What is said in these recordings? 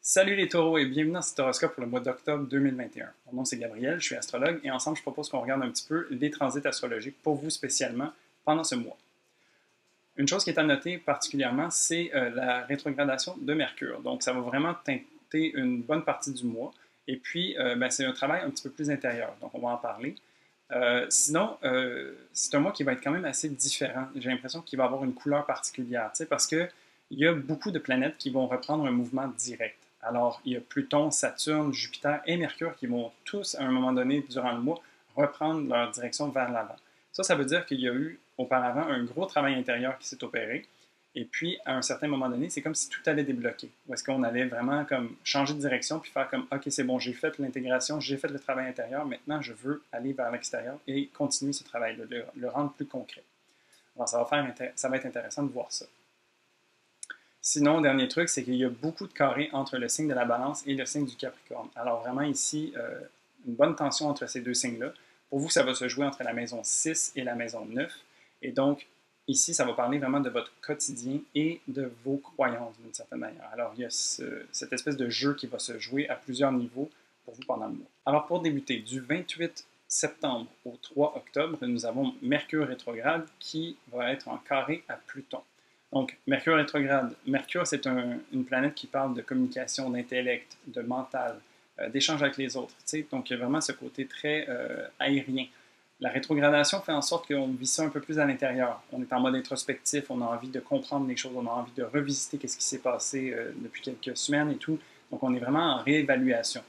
Salut les taureaux et bienvenue dans cet horoscope pour le mois d'octobre 2021. Mon nom c'est Gabriel, je suis astrologue et ensemble je propose qu'on regarde un petit peu les transits astrologiques pour vous spécialement pendant ce mois. Une chose qui est à noter particulièrement, c'est la rétrogradation de Mercure. Donc ça va vraiment teinter une bonne partie du mois et puis c'est un travail un petit peu plus intérieur, donc on va en parler. Sinon, c'est un mois qui va être quand même assez différent. J'ai l'impression qu'il va avoir une couleur particulière, parce qu'il y a beaucoup de planètes qui vont reprendre un mouvement direct. Alors, il y a Pluton, Saturne, Jupiter et Mercure qui vont tous, à un moment donné, durant le mois, reprendre leur direction vers l'avant. Ça veut dire qu'il y a eu auparavant un gros travail intérieur qui s'est opéré. Et puis, à un certain moment donné, c'est comme si tout allait débloquer. Où est-ce qu'on allait vraiment comme changer de direction puis faire comme, OK, c'est bon, j'ai fait l'intégration, j'ai fait le travail intérieur, maintenant je veux aller vers l'extérieur et continuer ce travail-là, le rendre plus concret. Alors, ça va être intéressant de voir ça. Sinon, dernier truc, c'est qu'il y a beaucoup de carrés entre le signe de la Balance et le signe du Capricorne. Alors vraiment ici, une bonne tension entre ces deux signes-là. Pour vous, ça va se jouer entre la maison 6 et la maison 9. Et donc, ici, ça va parler vraiment de votre quotidien et de vos croyances d'une certaine manière. Alors, il y a cette espèce de jeu qui va se jouer à plusieurs niveaux pour vous pendant le mois. Alors, pour débuter, du 28 septembre au 3 octobre, nous avons Mercure rétrograde qui va être en carré à Pluton. Donc, Mercure rétrograde. Mercure, c'est une planète qui parle de communication, d'intellect, de mental, d'échange avec les autres. Donc, il y a vraiment ce côté très aérien. La rétrogradation fait en sorte qu'on vit ça un peu plus à l'intérieur. On est en mode introspectif, on a envie de comprendre les choses, on a envie de revisiter ce qui s'est passé depuis quelques semaines et tout. Donc, on est vraiment en réévaluation.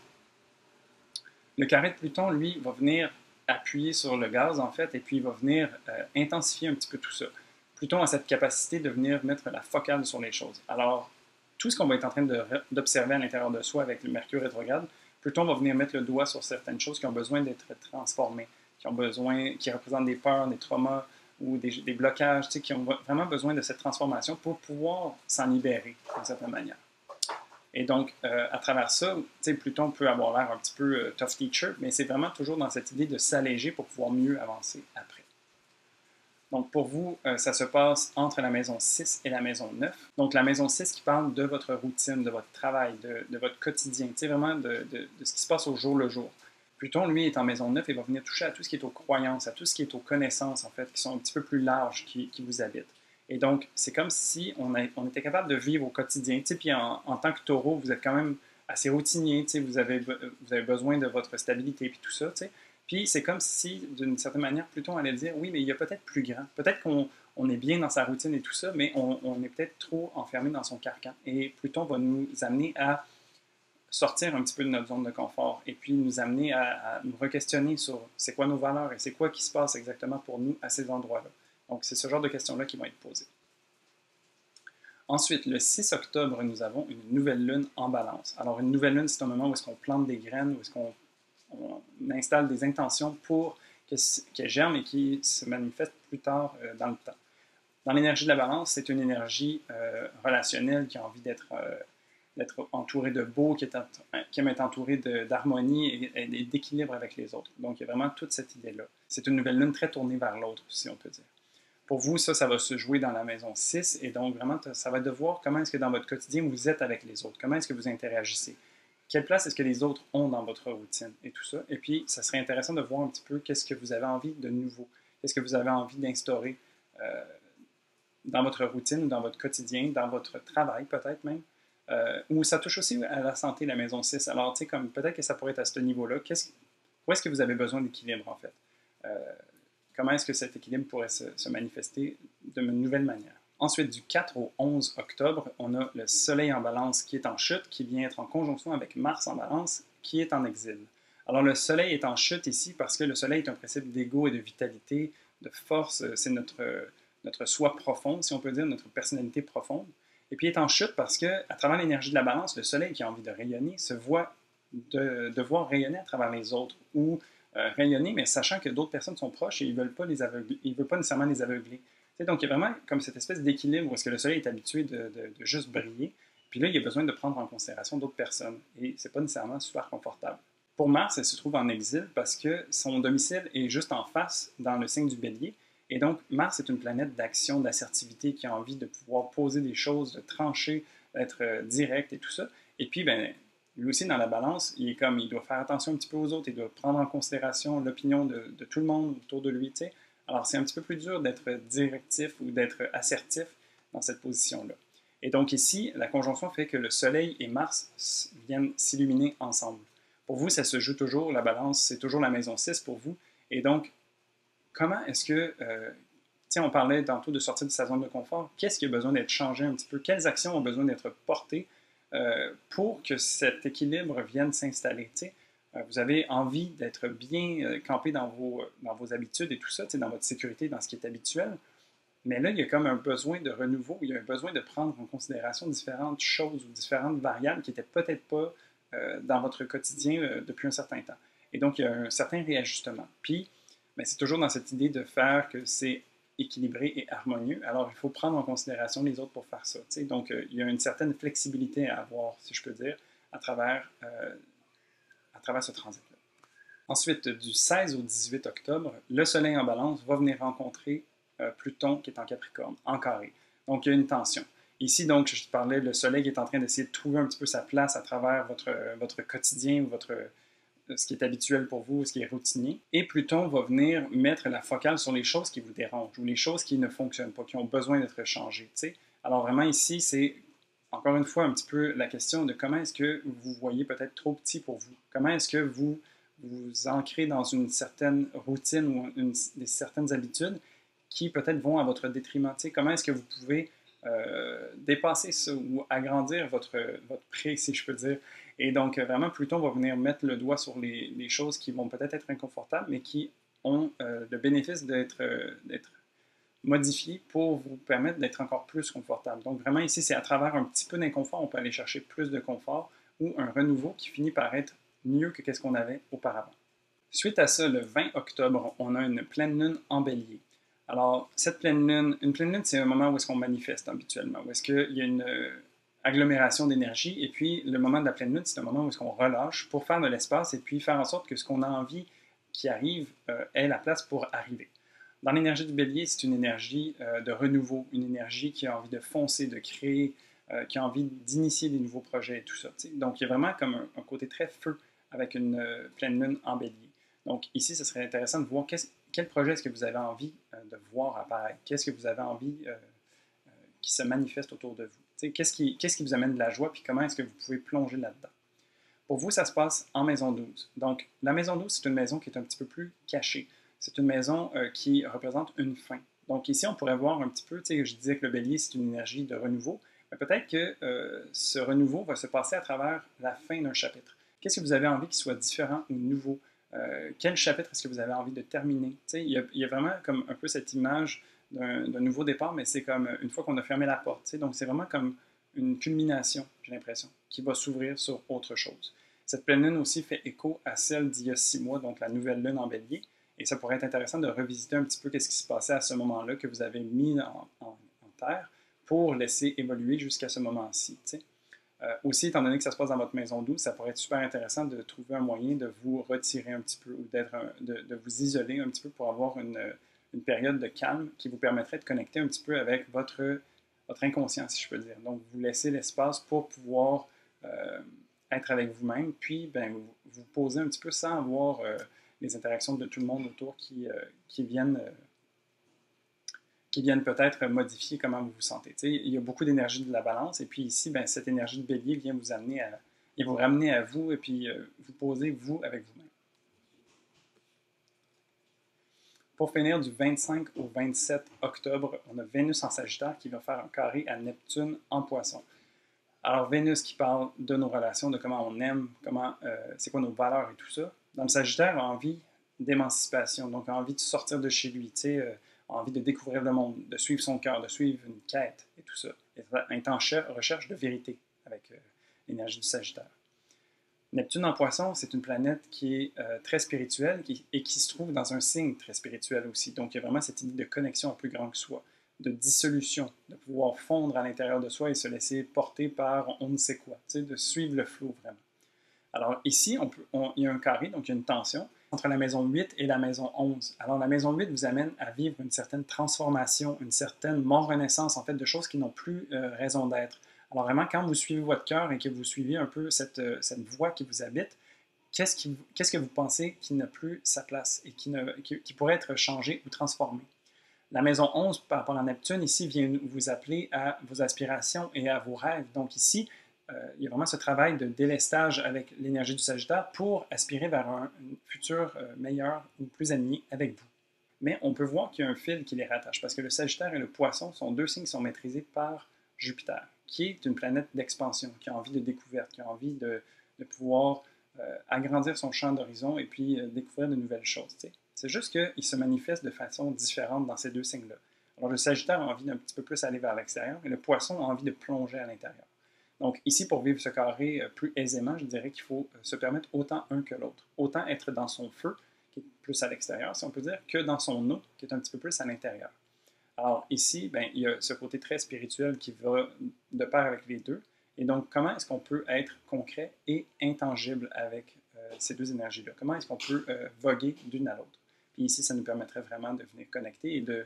Le carré de Pluton, lui, va venir appuyer sur le gaz, en fait, et puis il va venir intensifier un petit peu tout ça. Pluton a cette capacité de venir mettre la focale sur les choses. Alors, tout ce qu'on va être en train d'observer à l'intérieur de soi avec le Mercure rétrograde, Pluton va venir mettre le doigt sur certaines choses qui ont besoin d'être transformées, qui représentent des peurs, des traumas ou des blocages, qui ont vraiment besoin de cette transformation pour pouvoir s'en libérer d'une certaine manière. Et donc, à travers ça, Pluton peut avoir l'air un petit peu tough teacher, mais c'est vraiment toujours dans cette idée de s'alléger pour pouvoir mieux avancer après. Donc, pour vous, ça se passe entre la maison 6 et la maison 9. Donc, la maison 6 qui parle de votre routine, de votre travail, de votre quotidien, vraiment de ce qui se passe au jour le jour. Pluton, lui, est en maison 9 et va venir toucher à tout ce qui est aux croyances, à tout ce qui est aux connaissances, en fait, qui sont un petit peu plus larges, qui vous habitent. Et donc, c'est comme si on était capable de vivre au quotidien. Puis en tant que taureau, vous êtes quand même assez routinier, vous avez besoin de votre stabilité, puis tout ça. Puis c'est comme si, d'une certaine manière, Pluton allait dire, oui, mais il y a peut-être plus grand. Peut-être qu'on est bien dans sa routine et tout ça, mais on est peut-être trop enfermé dans son carcan. Et Pluton va nous amener à sortir un petit peu de notre zone de confort et puis nous amener à nous re-questionner sur c'est quoi nos valeurs et c'est quoi qui se passe exactement pour nous à ces endroits-là. Donc, c'est ce genre de questions-là qui vont être posées. Ensuite, le 6 octobre, nous avons une nouvelle lune en balance. Alors, une nouvelle lune, c'est un moment où est-ce qu'on plante des graines, où est-ce qu'on installe des intentions pour qu'elles germent et qui se manifestent plus tard dans le temps. Dans l'énergie de la balance, c'est une énergie relationnelle qui a envie d'être entouré de beau, qui aime être entouré d'harmonie et d'équilibre avec les autres. Donc, il y a vraiment toute cette idée-là. C'est une nouvelle lune très tournée vers l'autre, si on peut dire. Pour vous, ça va se jouer dans la maison 6, et donc vraiment, ça va être de voir comment est-ce que dans votre quotidien, vous êtes avec les autres, comment est-ce que vous interagissez, quelle place est-ce que les autres ont dans votre routine, et tout ça. Et puis, ça serait intéressant de voir un petit peu qu'est-ce que vous avez envie de nouveau, qu'est-ce que vous avez envie d'instaurer dans votre routine, dans votre quotidien, dans votre travail peut-être même, où ça touche aussi à la santé, la maison 6. Alors, tu sais, comme peut-être que ça pourrait être à ce niveau-là, où est-ce que vous avez besoin d'équilibre, en fait? Comment est-ce que cet équilibre pourrait se manifester d'une nouvelle manière? Ensuite, du 4 au 11 octobre, on a le Soleil en balance qui est en chute, qui vient être en conjonction avec Mars en balance, qui est en exil. Alors, le Soleil est en chute ici parce que le Soleil est un principe d'ego et de vitalité, de force, c'est notre soi profond, si on peut dire, notre personnalité profonde. Et puis, il est en chute parce que, à travers l'énergie de la balance, le Soleil qui a envie de rayonner se voit devoir rayonner à travers les autres, ou rayonner, mais sachant que d'autres personnes sont proches et ils ne veulent pas nécessairement les aveugler. Donc, il y a vraiment comme cette espèce d'équilibre où est-ce que le Soleil est habitué de juste briller, puis là, il a besoin de prendre en considération d'autres personnes, et c'est pas nécessairement super confortable. Pour Mars, elle se trouve en exil parce que son domicile est juste en face dans le signe du Bélier, et donc Mars est une planète d'action, d'assertivité qui a envie de pouvoir poser des choses, de trancher, d'être direct et tout ça. Et puis, ben, lui aussi, dans la balance, il doit faire attention un petit peu aux autres, il doit prendre en considération l'opinion de tout le monde autour de lui, tu sais. Alors, c'est un petit peu plus dur d'être directif ou d'être assertif dans cette position-là. Et donc ici, la conjonction fait que le Soleil et Mars viennent s'illuminer ensemble. Pour vous, ça se joue toujours, la balance, c'est toujours la maison 6 pour vous. Et donc, comment est-ce que, on parlait tantôt de sortir de sa zone de confort, qu'est-ce qui a besoin d'être changé un petit peu? Quelles actions ont besoin d'être portées pour que cet équilibre vienne s'installer? Vous avez envie d'être bien campé dans vos habitudes et tout ça, dans votre sécurité, dans ce qui est habituel. Mais là, il y a comme un besoin de renouveau, il y a un besoin de prendre en considération différentes choses ou différentes variables qui n'étaient peut-être pas dans votre quotidien depuis un certain temps. Et donc, il y a un certain réajustement. Puis, ben, c'est toujours dans cette idée de faire que c'est équilibré et harmonieux. Alors, il faut prendre en considération les autres pour faire ça. Donc, il y a une certaine flexibilité à avoir, si je peux dire, à travers ce transit-là. Ensuite, du 16 au 18 octobre, le Soleil en Balance va venir rencontrer Pluton qui est en Capricorne, en carré. Donc, il y a une tension. Ici, donc, je te parlais, le Soleil est en train d'essayer de trouver un petit peu sa place à travers votre quotidien, ce qui est habituel pour vous, ce qui est routinier. Et Pluton va venir mettre la focale sur les choses qui vous dérangent ou les choses qui ne fonctionnent pas, qui ont besoin d'être changées. T'sais. Alors vraiment ici, c'est encore une fois un petit peu la question de comment est-ce que vous voyez peut-être trop petit pour vous. Comment est-ce que vous vous ancrez dans une certaine routine ou certaines habitudes qui peut-être vont à votre détriment. T'sais, comment est-ce que vous pouvez dépasser ça ou agrandir votre pré, si je peux dire. Et donc, vraiment, Pluton va venir mettre le doigt sur les choses qui vont peut-être être inconfortables, mais qui ont le bénéfice d'être modifiées pour vous permettre d'être encore plus confortable. Donc, vraiment, ici, c'est à travers un petit peu d'inconfort, on peut aller chercher plus de confort ou un renouveau qui finit par être mieux que ce qu'on avait auparavant. Suite à ça, le 20 octobre, on a une pleine lune en bélier. Alors, une pleine lune, c'est un moment où est-ce qu'on manifeste habituellement, où est-ce qu'il y a une agglomération d'énergie, et puis le moment de la pleine lune, c'est un moment où est-ce qu'on relâche pour faire de l'espace et puis faire en sorte que ce qu'on a envie qui arrive ait la place pour arriver. Dans l'énergie du bélier, c'est une énergie de renouveau, une énergie qui a envie de foncer, de créer, qui a envie d'initier des nouveaux projets et tout ça. T'sais. Donc, il y a vraiment comme un côté très feu avec une pleine lune en bélier. Donc, ici, ce serait intéressant de voir quel projet est-ce que vous avez envie de voir apparaître? Qu'est-ce que vous avez envie qui se manifeste autour de vous? Qu'est-ce qui vous amène de la joie, puis comment est-ce que vous pouvez plonger là-dedans? Pour vous, ça se passe en maison 12. Donc, la maison 12, c'est une maison qui est un petit peu plus cachée. C'est une maison qui représente une fin. Donc, ici, on pourrait voir un petit peu, je disais que le bélier, c'est une énergie de renouveau, mais peut-être que ce renouveau va se passer à travers la fin d'un chapitre. Qu'est-ce que vous avez envie qu'il soit différent ou nouveau? Quel chapitre est-ce que vous avez envie de terminer? Il y a vraiment comme un peu cette image d'un nouveau départ, mais c'est comme une fois qu'on a fermé la porte. Donc c'est vraiment comme une culmination, j'ai l'impression, qui va s'ouvrir sur autre chose. Cette pleine lune aussi fait écho à celle d'il y a 6 mois, donc la nouvelle lune en bélier, et ça pourrait être intéressant de revisiter un petit peu ce qui se passait à ce moment-là que vous avez mis en terre pour laisser évoluer jusqu'à ce moment-ci. Aussi, étant donné que ça se passe dans votre maison 12, ça pourrait être super intéressant de trouver un moyen de vous retirer un petit peu ou de vous isoler un petit peu pour avoir une période de calme qui vous permettrait de connecter un petit peu avec votre inconscient, si je peux dire. Donc, vous laissez l'espace pour pouvoir être avec vous-même, puis ben, vous poser un petit peu sans avoir les interactions de tout le monde autour qui viennent peut-être modifier comment vous vous sentez. T'sais, il y a beaucoup d'énergie de la balance, et puis ici, ben, cette énergie de bélier vient vous ramener à vous, et puis vous poser vous avec vous-même. Pour finir, du 25 au 27 octobre, on a Vénus en Sagittaire qui va faire un carré à Neptune en Poisson. Alors, Vénus qui parle de nos relations, de comment on aime, c'est quoi nos valeurs et tout ça. Dans le Sagittaire, a envie d'émancipation, donc a envie de sortir de chez lui, a envie de découvrir le monde, de suivre son cœur, de suivre une quête et tout ça. Il est en recherche de vérité avec l'énergie du Sagittaire. Neptune en Poisson, c'est une planète qui est très spirituelle et qui se trouve dans un signe très spirituel aussi. Donc, il y a vraiment cette idée de connexion à plus grand que soi, de dissolution, de pouvoir fondre à l'intérieur de soi et se laisser porter par on ne sait quoi, de suivre le flot vraiment. Alors ici, il y a un carré, donc il y a une tension entre la maison 8 et la maison 11. Alors la maison 8 vous amène à vivre une certaine transformation, une certaine mort-renaissance, en fait, de choses qui n'ont plus raison d'être. Alors vraiment, quand vous suivez votre cœur et que vous suivez un peu cette voie qui vous habite, qu'est-ce que vous pensez qui n'a plus sa place et qui pourrait être changé ou transformé? La maison 11, par rapport à Neptune, ici, vient vous appeler à vos aspirations et à vos rêves. Donc ici, il y a vraiment ce travail de délestage avec l'énergie du Sagittaire pour aspirer vers un futur meilleur ou plus aligné avec vous. Mais on peut voir qu'il y a un fil qui les rattache, parce que le Sagittaire et le Poisson sont deux signes qui sont maîtrisés par Jupiter, qui est une planète d'expansion, qui a envie de découverte, qui a envie de pouvoir agrandir son champ d'horizon et puis découvrir de nouvelles choses. T'sais. C'est juste qu'il se manifeste de façon différente dans ces deux signes-là. Alors le Sagittaire a envie d'un petit peu plus aller vers l'extérieur et le Poisson a envie de plonger à l'intérieur. Donc ici, pour vivre ce carré plus aisément, je dirais qu'il faut se permettre autant un que l'autre. Autant être dans son feu, qui est plus à l'extérieur, si on peut dire, que dans son eau, qui est un petit peu plus à l'intérieur. Alors ici, ben, il y a ce côté très spirituel qui va de pair avec les deux. Et donc, comment est-ce qu'on peut être concret et intangible avec ces deux énergies-là? Comment est-ce qu'on peut voguer d'une à l'autre? Puis ici, ça nous permettrait vraiment de venir connecter et de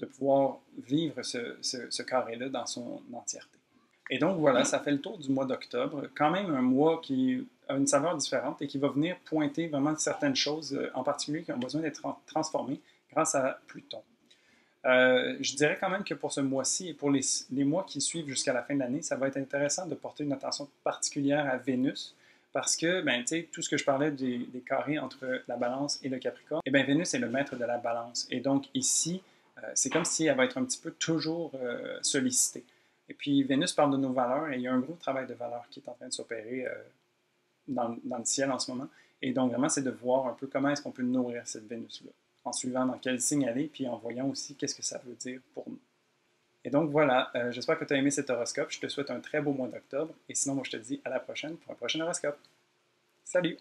pouvoir vivre ce carré-là dans son entièreté. Et donc voilà, ça fait le tour du mois d'octobre. Quand même un mois qui a une saveur différente et qui va venir pointer vraiment certaines choses, en particulier qui ont besoin d'être transformées grâce à Pluton. Je dirais quand même que pour ce mois-ci et pour les mois qui suivent jusqu'à la fin de l'année, ça va être intéressant de porter une attention particulière à Vénus parce que ben, tout ce que je parlais des carrés entre la balance et le Capricorne, et bien Vénus est le maître de la balance. Et donc ici, c'est comme si elle va être un petit peu toujours sollicitée. Et puis Vénus parle de nos valeurs et il y a un gros travail de valeurs qui est en train de s'opérer dans le ciel en ce moment. Et donc vraiment, c'est de voir un peu comment est-ce qu'on peut nourrir cette Vénus-là en suivant dans quel signe elle est, puis en voyant aussi qu'est-ce que ça veut dire pour nous. Et donc voilà, j'espère que tu as aimé cet horoscope. Je te souhaite un très beau mois d'octobre. Et sinon, moi, je te dis à la prochaine pour un prochain horoscope. Salut!